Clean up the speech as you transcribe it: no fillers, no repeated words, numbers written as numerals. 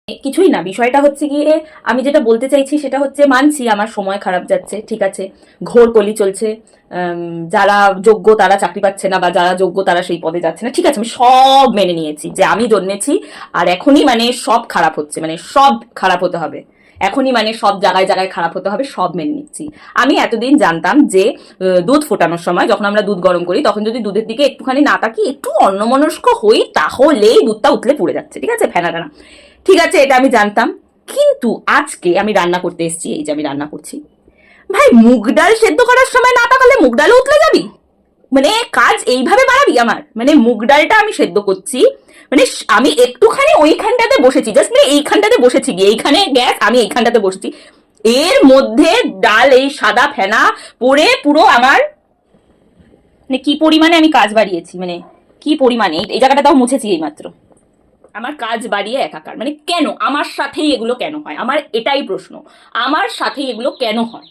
কিছুই না, বিষয়টা হচ্ছে গিয়ে আমি যেটা বলতে চাইছি সেটা হচ্ছে, মানছি আমার সময় খারাপ যাচ্ছে, ঠিক আছে, ঘোর কলি চলছে, যারা যোগ্য তারা চাকরি পাচ্ছে না, বা যারা যোগ্য তারা সেই পদে যাচ্ছে না, ঠিক আছে, আমি সব মেনে নিয়েছি যে আমি জন্মেছি আর এখনই মানে সব খারাপ হচ্ছে, মানে সব খারাপ হতে হবে এখনই, মানে সব জায়গায় জায়গায় খারাপ হতে হবে, সব মেনে নিচ্ছি। আমি এতদিন জানতাম যে দুধ ফোটানোর সময় যখন আমরা দুধ গরম করি তখন যদি দুধের দিকে একটুখানি না তাকি একটু অন্যমনস্ক হই তাহলেই দুধটা উতলে পুড়ে যাচ্ছে, ঠিক আছে, ফেনা টানা, ঠিক আছে, এটা আমি জানতাম। কিন্তু আজকে আমি রান্না করতে এসেছি, এই যে আমি রান্না করছি, ভাই মুগ ডাল সেদ্ধ করার সময় না তাকালে মুগ ডালও উতলে যাবি, মানে কাজ এইভাবে বাড়াবি আমার, মানে মুগ ডালটা আমি সেদ্ধ করছি, মানে আমি একটুখানি ওইখানটাতে বসেছি, জাস্ট মানে এইখানটাতে বসেছি, গিয়ে এইখানে গ্যাস, আমি এইখানটাতে বসেছি, এর মধ্যে ডাল এই সাদা ফেনা পড়ে পুরো আমার, মানে কি পরিমাণে আমি কাজ বাড়িয়েছি, মানে কি পরিমাণে, এই জায়গাটাও মুছেছি এইমাত্র, আমার কাজ বাড়িয়ে একাকার, মানে কেন আমার সাথেই এগুলো কেন হয়, আমার এটাই প্রশ্ন, আমার সাথেই এগুলো কেন হয়।